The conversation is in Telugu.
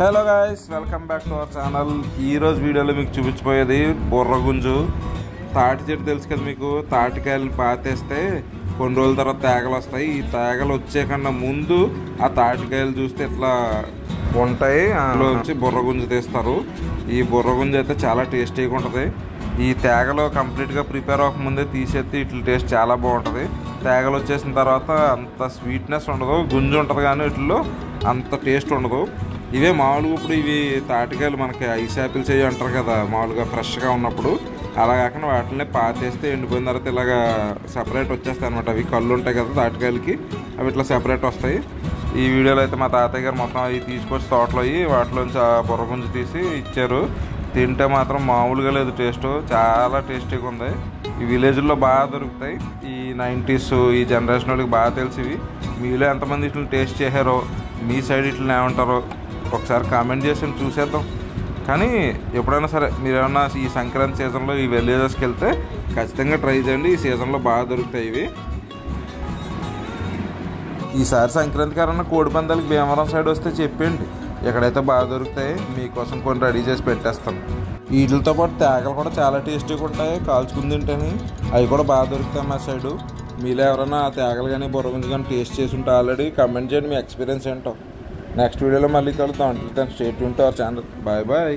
Hello guys, welcome back to our channel. ఈరోజు వీడియోలో మీకు చూపించిపోయేది బుర్రగుంజు. తాటి చెట్టు తెలుసు కదా మీకు. తాటికాయలు పాతేస్తే కొన్ని రోజుల తర్వాత తేగలు వస్తాయి. ఈ తేగలు వచ్చే కన్నా ముందు ఆ తాటికాయలు చూస్తే ఇట్లా ఉంటాయి. అందులో నుంచి బుర్రగుంజు తీస్తారు. ఈ బుర్రగుంజు అయితే చాలా టేస్టీగా ఉంటుంది. ఈ తేగలు కంప్లీట్గా ప్రిపేర్ అవ్వకముందే తీసేస్తే ఇట్ల టేస్ట్ చాలా బాగుంటుంది. తేగలు వచ్చేసిన తర్వాత అంత స్వీట్నెస్ ఉండదు, గుంజు ఉంటుంది కానీ వీటిల్లో అంత టేస్ట్ ఉండదు. ఇవే మామూలుగా ఇప్పుడు ఇవి తాటికాయలు మనకి ఐస్ యాపిల్స్ అవి అంటారు కదా మామూలుగా ఫ్రెష్గా ఉన్నప్పుడు, అలా కాకుండా వాటిని పాతేస్తే ఎండిపోయిన తర్వాత ఇలాగా సెపరేట్ వచ్చేస్తాయి అనమాట. అవి కళ్ళు ఉంటాయి కదా తాటికాయలకి, అవి ఇట్లా సెపరేట్ వస్తాయి. ఈ వీడియోలో అయితే మా తాతయ్య గారు మొత్తం అవి తీసుకొచ్చి తోటలో వాటిలోంచి ఆ బుర్రగుంజు తీసి ఇచ్చారు. తింటే మాత్రం మామూలుగా లేదు, టేస్ట్ చాలా టేస్టీగా ఉంది. ఈ విలేజ్లో బాగా దొరుకుతాయి. ఈ 90s ఈ జనరేషన్ వాళ్ళకి బాగా తెలిసి ఇవి. మీలో ఎంతమంది ఇట్లా టేస్ట్ చేశారో, మీ సైడ్ ఇట్లా ఏమంటారో ఒకసారి కామెంట్ చేసి చూసేద్దాం. కానీ ఎప్పుడైనా సరే మీరు ఏమన్నా ఈ సంక్రాంతి సీజన్లో ఈ విలేజెస్కి వెళ్తే ఖచ్చితంగా ట్రై చేయండి. ఈ సీజన్లో బాగా దొరుకుతాయి ఇవి. ఈసారి సంక్రాంతికి ఎవరన్నా కోడి పందాలకి భీమవరం సైడ్ వస్తే చెప్పండి, ఎక్కడైతే బాగా దొరుకుతాయి మీకోసం కొన్ని రెడీ చేసి పెట్టేస్తాను. వీటితో పాటు తేగలు కూడా చాలా టేస్టీగా ఉంటాయి, కాల్చుకుని తింటేనే అవి కూడా బాగా దొరుకుతాయి మా సైడు. మీలో ఎవరైనా తేగలు కానీ బుర్రగుంజు కానీ టేస్ట్ చేసి ఉంటే ఆల్రెడీ కమెంట్ చేయండి మీ ఎక్స్పీరియన్స్ ఏంటో. నెక్స్ట్ వీడియోలో మళ్ళీ కలుద్దాం. Until then stay tuned to our channel. Bye bye.